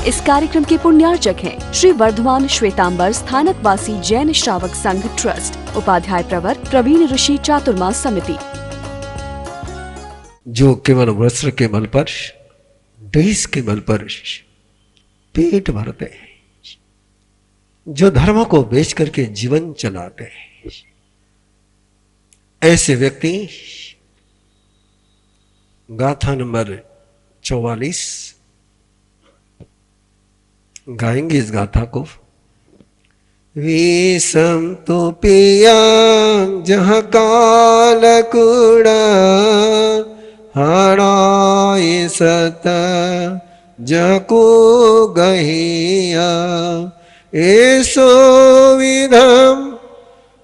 इस कार्यक्रम के पुण्यार्चक हैं श्री वर्धमान श्वेतांबर स्थानकवासी जैन श्रावक संघ ट्रस्ट, उपाध्याय प्रवर प्रवीण ऋषि चातुर्मास समिति। जो केवल वस्त्र के बल पर, ड्रेस के बल पर पेट भरते हैं, जो धर्म को बेच करके जीवन चलाते हैं, ऐसे व्यक्ति गाथा नंबर 44 गाएंगे। इस गाथा को विषम तो पिया जहाँ काल कूड़ा हराए सत जको गहिया ऐसो विधम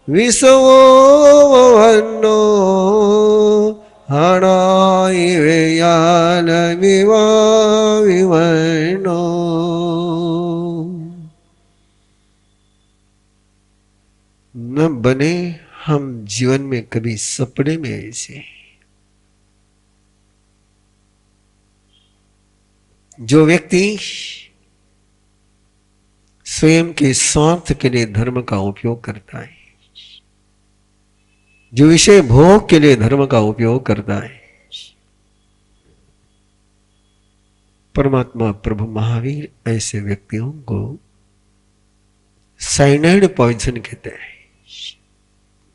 विषवो वन्नो हराए वेयाल विवा विवर्णो। न बने हम जीवन में कभी सपने में ऐसे। जो व्यक्ति स्वयं के स्वार्थ के लिए धर्म का उपयोग करता है, जो विषय भोग के लिए धर्म का उपयोग करता है, परमात्मा प्रभु महावीर ऐसे व्यक्तियों को साइनाइड पॉइजन कहते हैं।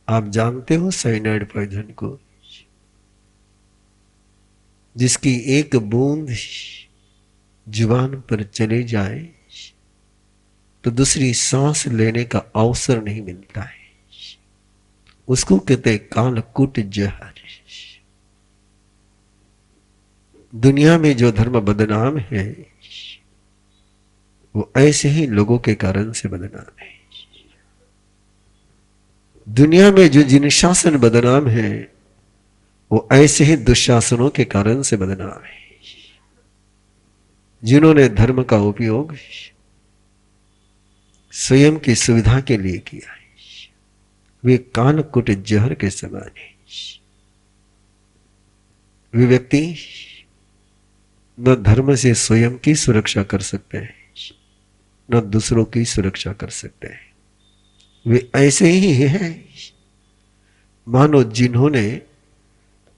आप जानते हो साइनाइड पॉइजन को, जिसकी एक बूंद जुबान पर चले जाए तो दूसरी सांस लेने का अवसर नहीं मिलता है। उसको कहते हैं कालकूट जहर। दुनिया में जो धर्म बदनाम है वो ऐसे ही लोगों के कारण से बदनाम है। दुनिया में जो जिन शासन बदनाम है वो ऐसे ही दुशासनों के कारण से बदनाम है। जिन्होंने धर्म का उपयोग स्वयं की सुविधा के लिए किया है, वे कालकूट जहर के समान है। वे व्यक्ति न धर्म से स्वयं की सुरक्षा कर सकते हैं, न दूसरों की सुरक्षा कर सकते हैं। वे ऐसे ही हैं मानो जिन्होंने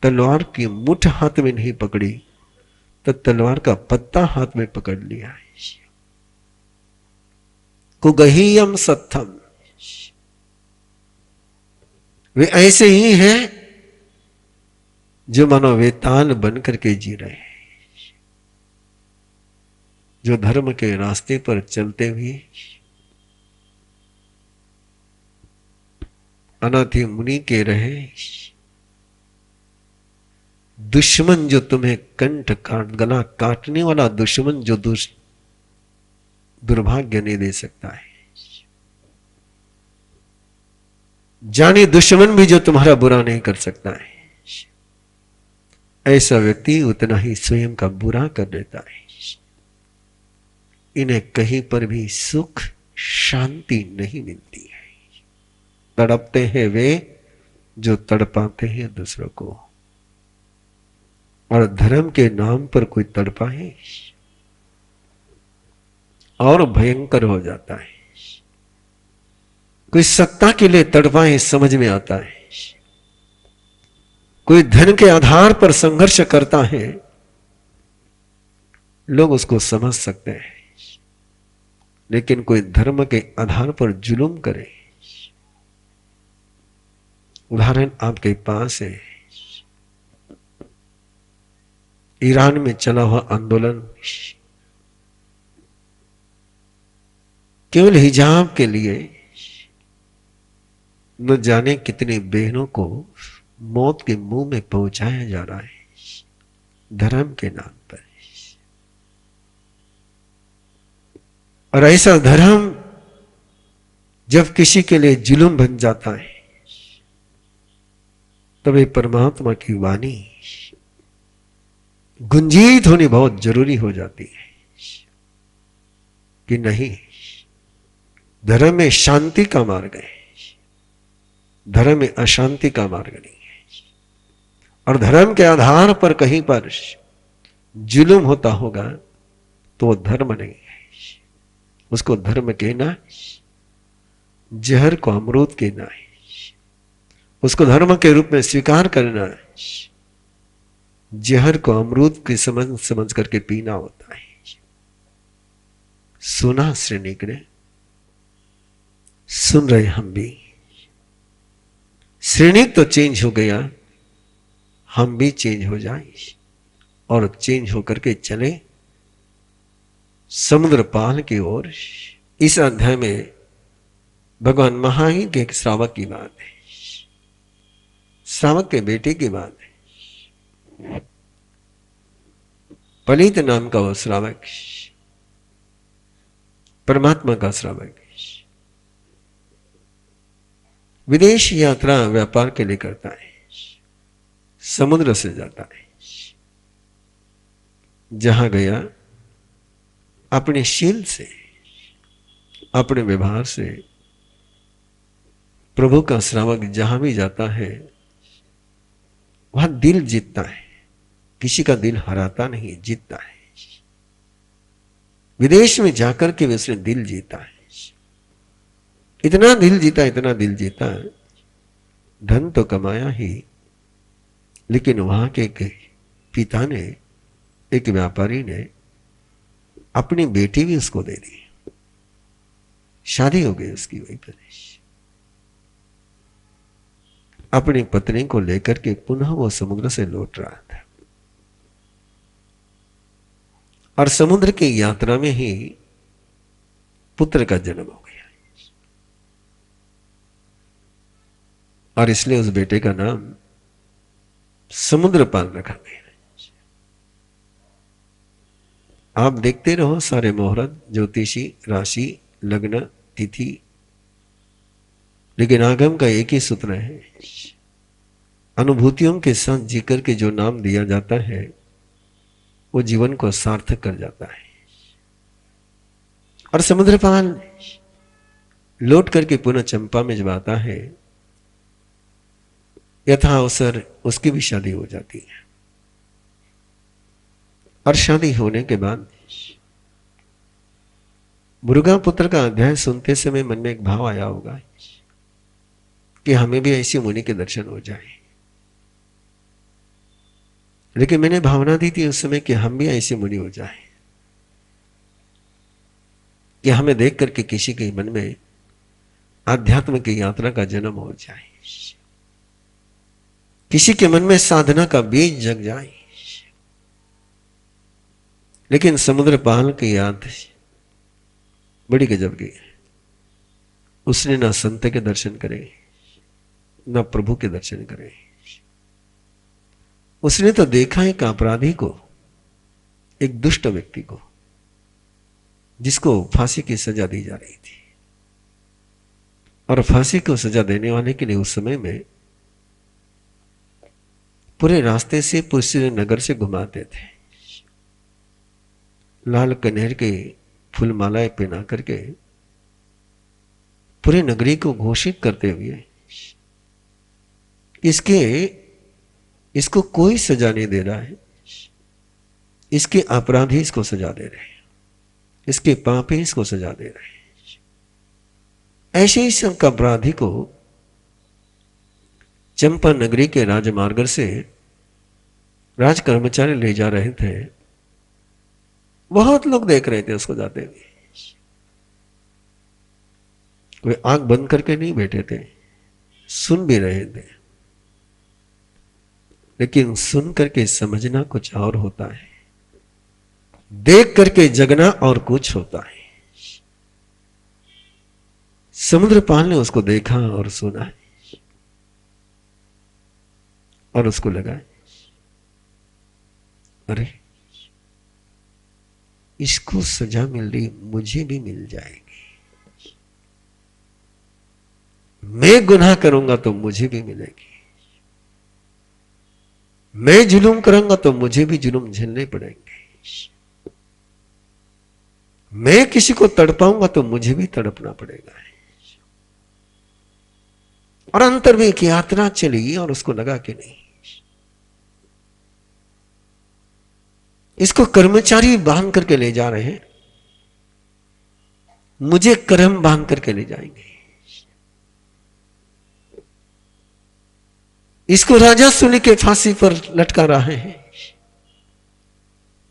तलवार की मुठ हाथ में नहीं पकड़ी तो तलवार का पत्ता हाथ में पकड़ लिया है। कुगहीयम सत्थम। वे ऐसे ही हैं जो मानो वेताल बन करके जी रहे हैं, जो धर्म के रास्ते पर चलते हुए अनाथी मुनि के रहे। दुश्मन जो तुम्हें कंठ काट गला काटने वाला दुश्मन जो दुर्भाग्य नहीं दे सकता है, जाने दुश्मन भी जो तुम्हारा बुरा नहीं कर सकता है, ऐसा व्यक्ति उतना ही स्वयं का बुरा कर देता है। इन्हें कहीं पर भी सुख शांति नहीं मिलती है। तड़पते हैं वे जो तड़पाते हैं दूसरों को, और धर्म के नाम पर कोई तड़पाए और भयंकर हो जाता है। कोई सत्ता के लिए तड़पाए समझ में आता है, कोई धन के आधार पर संघर्ष करता है, लोग उसको समझ सकते हैं। लेकिन कोई धर्म के आधार पर जुल्म करे, उदाहरण आपके पास है ईरान में चला हुआ आंदोलन, केवल हिजाब के लिए न जाने कितनी बहनों को मौत के मुंह में पहुंचाया जा रहा है धर्म के नाम पर। और ऐसा धर्म जब किसी के लिए जुल्म बन जाता है तब परमात्मा की वाणी गुंजित होनी बहुत जरूरी हो जाती है कि नहीं, धर्म में शांति का मार्ग है, धर्म में अशांति का मार्ग नहीं है। और धर्म के आधार पर कहीं पर जुल्म होता होगा तो धर्म नहीं है। उसको धर्म कहना, जहर को अमृत कहना है, उसको धर्म के रूप में स्वीकार करना है। जहर को अमृत की समझ समझ करके पीना होता है। सुना श्रेणिक ने, सुन रहे हम भी। श्रेणिक तो चेंज हो गया, हम भी चेंज हो जाए और चेंज होकर के चले समुद्र पाल की ओर। इस अध्याय में भगवान महावीर के एक श्रावक की बात है, श्रावक के बेटे की बात है। पलित नाम का वो श्रावक परमात्मा का श्रावक विदेश यात्रा व्यापार के लिए करता है, समुद्र से जाता है। जहां गया अपने शील से, अपने व्यवहार से प्रभु का श्रावक जहां भी जाता है वहां दिल जीतता है। किसी का दिल हराता नहीं, जीतता है। विदेश में जाकर के उसने दिल जीता है। इतना दिल जीता, इतना दिल जीता, धन तो कमाया ही, लेकिन वहां के पिता ने, एक व्यापारी ने अपनी बेटी भी उसको दे दी। शादी हो गई उसकी वहीं पर। अपनी पत्नी को लेकर के पुनः वो समुद्र से लौट रहा था और समुद्र की यात्रा में ही पुत्र का जन्म हो गया और इसलिए उस बेटे का नाम समुद्रपाल रखा गया। आप देखते रहो सारे मुहूर्त, ज्योतिषी, राशि, लग्न, तिथि, लेकिन आगम का एक ही सूत्र है, अनुभूतियों के साथ जीकर के जो नाम दिया जाता है वो जीवन को सार्थक कर जाता है। और समुद्रपाल लौट करके पुनः चंपा में जब आता है, यथा अवसर उसकी भी शादी हो जाती है। और शादी होने के बाद मुर्गा पुत्र का अध्याय सुनते समय मन में एक भाव आया होगा कि हमें भी ऐसी मुनि के दर्शन हो जाए। लेकिन मैंने भावना दी थी उस समय कि हम भी ऐसे मुनि हो जाए, कि हमें देख करके किसी के मन में आध्यात्म की यात्रा का जन्म हो जाए, किसी के मन में साधना का बीज जग जाए। लेकिन समुद्रपाल की याद बड़ी गजब की। उसने ना संत के दर्शन करे, ना प्रभु के दर्शन करे। उसने तो देखा एक अपराधी को, एक दुष्ट व्यक्ति को, जिसको फांसी की सजा दी जा रही थी। और फांसी को सजा देने वाले के लिए उस समय में पूरे रास्ते से पुष्य नगर से घुमाते थे, लाल कनेर के फूल मालाएं पहना करके पूरे नगरी को घोषित करते हुए इसको कोई सजा नहीं दे रहा है, इसके अपराधी इसको सजा दे रहे हैं, इसके पापी इसको सजा दे रहे हैं। ऐसे ही संक अपराधी को चंपा नगरी के राजमार्ग से राज कर्मचारी ले जा रहे थे। बहुत लोग देख रहे थे उसको जाते हुए। वे आंख बंद करके नहीं बैठे थे, सुन भी रहे थे। लेकिन सुन करके समझना कुछ और होता है, देख करके जगना और कुछ होता है। समुद्रपाल ने उसको देखा और सुना और उसको लगा, अरे इसको सजा मिल रही, मुझे भी मिल जाएगी। मैं गुनाह करूंगा तो मुझे भी मिलेगी, मैं जुल्म करूंगा तो मुझे भी जुल्म झेलने पड़ेंगे, मैं किसी को तड़पाऊंगा तो मुझे भी तड़पना पड़ेगा। और अंतर में एक यात्रा चली और उसको लगा कि नहीं, इसको कर्मचारी बांध करके ले जा रहे हैं मुझे कर्म बांध करके ले जाएंगे। इसको राजा सूली के फांसी पर लटका रहे हैं,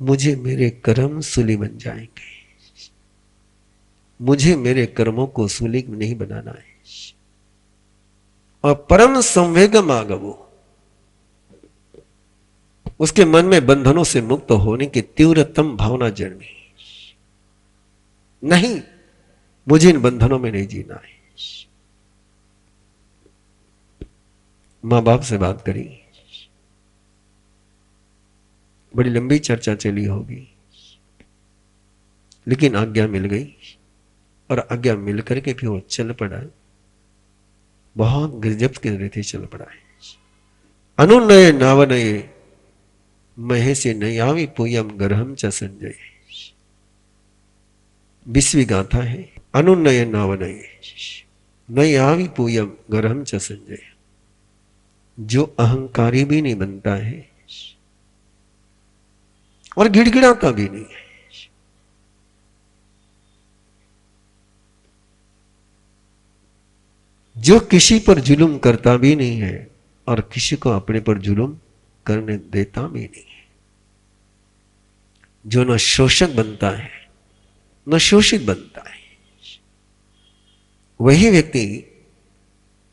मुझे मेरे कर्म सूली बन जाएंगे। मुझे मेरे कर्मों को सूली नहीं बनाना है। और परम संवेग मागवो, उसके मन में बंधनों से मुक्त होने की तीव्रतम भावना जन्मी। नहीं, मुझे इन बंधनों में नहीं जीना है। मां बाप से बात करी, बड़ी लंबी चर्चा चली होगी, लेकिन आज्ञा मिल गई। और आज्ञा मिल करके भी वो चल पड़ा। बहुत गजब के रीति चल पड़ा है। अनुनय नावनय महेशे नयावी पूयम गर्हम च संजय। 20वीं गाथा है। अनुनय नावनय नयावी पूयम गर्हम च संजय। जो अहंकारी भी नहीं बनता है और गिड़गिड़ाता भी नहीं है। जो किसी पर जुल्म करता भी नहीं है और किसी को अपने पर जुल्म करने देता भी नहीं है। जो न शोषक बनता है न शोषित बनता है, वही व्यक्ति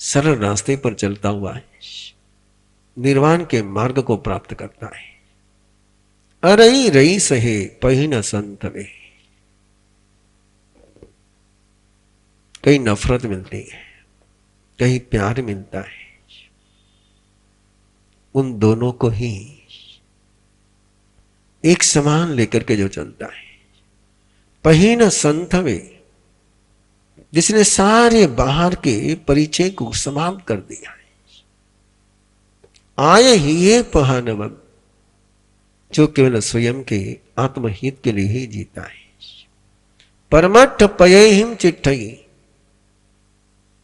सरल रास्ते पर चलता हुआ है, निर्वाण के मार्ग को प्राप्त करता है। अरई रई सहे पहिन संत वे। कहीं नफरत मिलती है, कहीं प्यार मिलता है। उन दोनों को ही एक समान लेकर के जो चलता है। पहिन संत वे, जिसने सारे बाहर के परिचय को समाप्त कर दिया है। आय ही ये पहानव, जो केवल स्वयं के आत्महित के लिए ही जीता है। परमठ पये हिम चिट्ठई,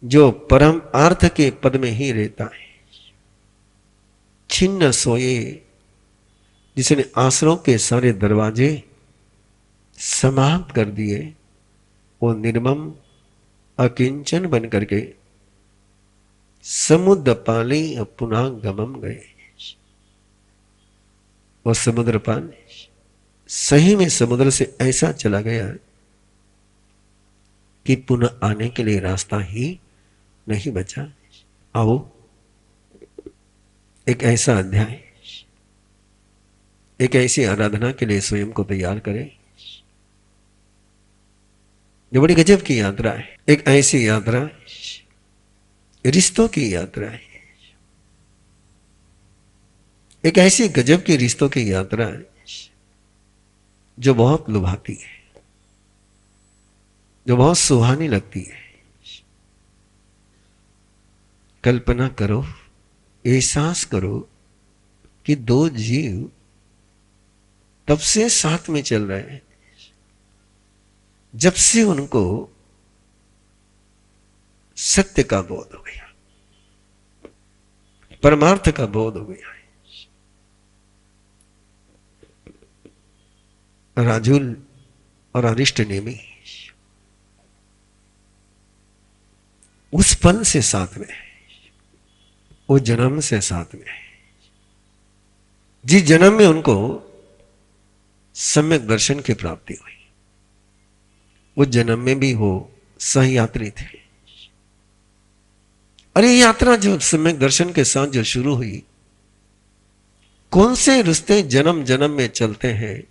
जो परम अर्थ के पद में ही रहता है। छिन्न सोए, जिसने आसरों के सारे दरवाजे समाप्त कर दिए, वो निर्मम अकिंचन बन करके समुद्र पाले पुनः गमम गए। और समुद्र पाल सही में समुद्र से ऐसा चला गया कि पुनः आने के लिए रास्ता ही नहीं बचा। आओ एक ऐसा अध्याय, एक ऐसी आराधना के लिए स्वयं को तैयार करें जो बड़ी गजब की यात्रा है। एक ऐसी यात्रा रिश्तों की यात्रा है। एक ऐसी गजब की रिश्तों की यात्रा है जो बहुत लुभाती है, जो बहुत सुहानी लगती है। कल्पना करो, एहसास करो कि दो जीव तब से साथ में चल रहे हैं जब से उनको सत्य का बोध हो गया, परमार्थ का बोध हो गया है। राजुल और अरिष्ट नेमी उस पल से साथ में है, वो जन्म से साथ में है। जिस जन्म में उनको सम्यक दर्शन की प्राप्ति हुई, उस जन्म में भी वो सहयात्री थे। और ये यात्रा जो सम्यक दर्शन के साथ जो शुरू हुई, कौन से रिश्ते जन्म जन्म में चलते हैं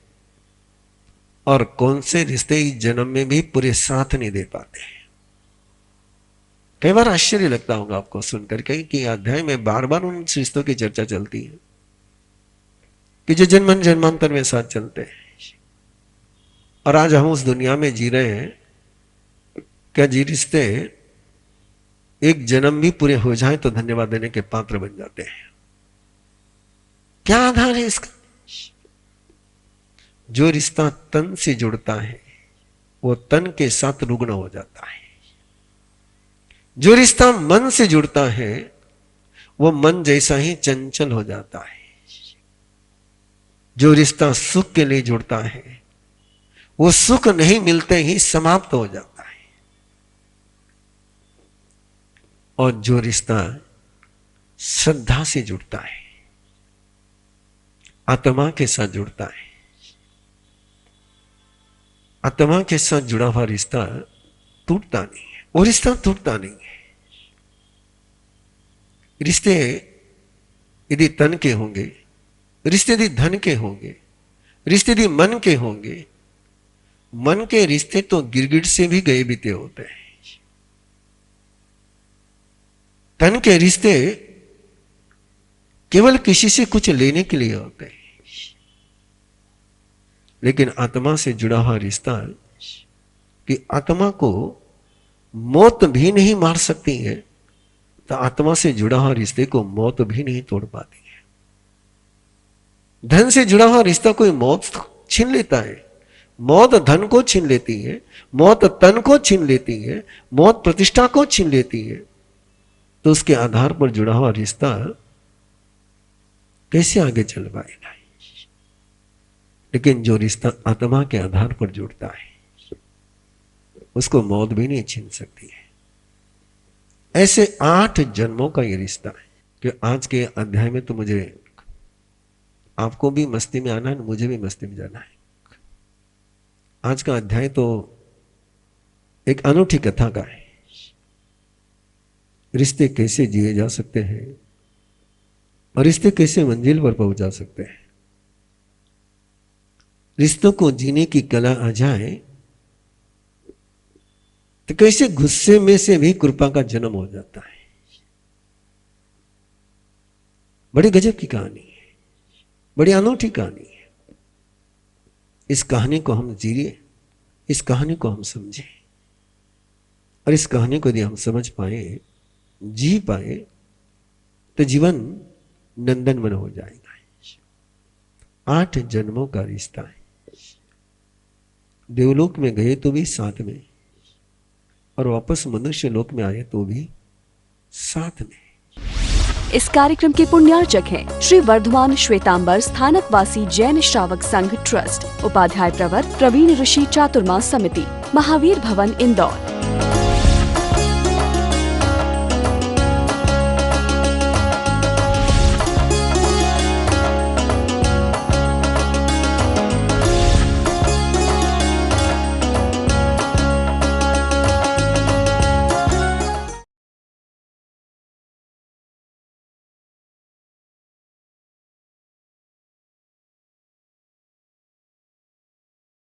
और कौन से रिश्ते इस जन्म में भी पूरे साथ नहीं दे पाते हैं। कई बार आश्चर्य लगता होगा आपको सुनकर के कि अध्याय में बार बार उन रिश्तों की चर्चा चलती है कि जो जन्म जन्मांतर में साथ चलते हैं। और आज हम उस दुनिया में जी रहे हैं, क्या जी रिश्ते एक जन्म भी पूरे हो जाए तो धन्यवाद देने के पात्र बन जाते हैं। क्या आधार है इसका? जो रिश्ता तन से जुड़ता है वो तन के साथ रुग्ण हो जाता है। जो रिश्ता मन से जुड़ता है वो मन जैसा ही चंचल हो जाता है। जो रिश्ता सुख के लिए जुड़ता है वो सुख नहीं मिलते ही समाप्त हो जाता है। और जो रिश्ता श्रद्धा से जुड़ता है, आत्मा के साथ जुड़ता है, आत्मा के साथ जुड़ा हुआ रिश्ता टूटता नहीं है। वो रिश्ता टूटता नहीं है। रिश्ते यदि तन के होंगे, रिश्ते यदि धन के होंगे, रिश्ते यदि मन के होंगे, मन के रिश्ते तो गिरगिट से भी गए बीते होते हैं। तन के रिश्ते केवल किसी से कुछ लेने के लिए होते हैं, लेकिन आत्मा से जुड़ा हुआ रिश्ता कि आत्मा को मौत भी नहीं मार सकती है, तो आत्मा से जुड़ा हुआ रिश्ते को मौत भी नहीं तोड़ पाती है। धन से जुड़ा हुआ रिश्ता कोई मौत छीन लेता है, मौत धन को छीन लेती है, मौत तन को छीन लेती है, मौत प्रतिष्ठा को छीन लेती है। तो उसके आधार पर जुड़ा हुआ रिश्ता कैसे आगे चल पाएगा? लेकिन जो रिश्ता आत्मा के आधार पर जुड़ता है, उसको मौत भी नहीं छीन सकती है। ऐसे 8 जन्मों का ये रिश्ता है कि आज के अध्याय में तो मुझे आपको भी मस्ती में आना है, मुझे भी मस्ती में जाना है। आज का अध्याय तो एक अनूठी कथा का है। रिश्ते कैसे जिए जा सकते हैं और रिश्ते कैसे मंजिल पर पहुंचा सकते हैं। रिश्तों को जीने की कला आ जाए तो कैसे गुस्से में से भी कृपा का जन्म हो जाता है। बड़ी गजब की कहानी है, बड़ी अनूठी कहानी है। इस कहानी को हम जिए, इस कहानी को हम समझें, और इस कहानी को यदि हम समझ पाए, जी पाए, तो जीवन नंदनवन हो जाएगा। 8 जन्मों का रिश्ता है। देवलोक में गए तो भी साथ में, और वापस मनुष्य लोक में आए तो भी साथ में। इस कार्यक्रम के पुण्यार्चक हैं श्री वर्धमान श्वेतांबर स्थानकवासी जैन श्रावक संघ ट्रस्ट, उपाध्याय प्रवर प्रवीण ऋषि चातुर्मास समिति, महावीर भवन इंदौर।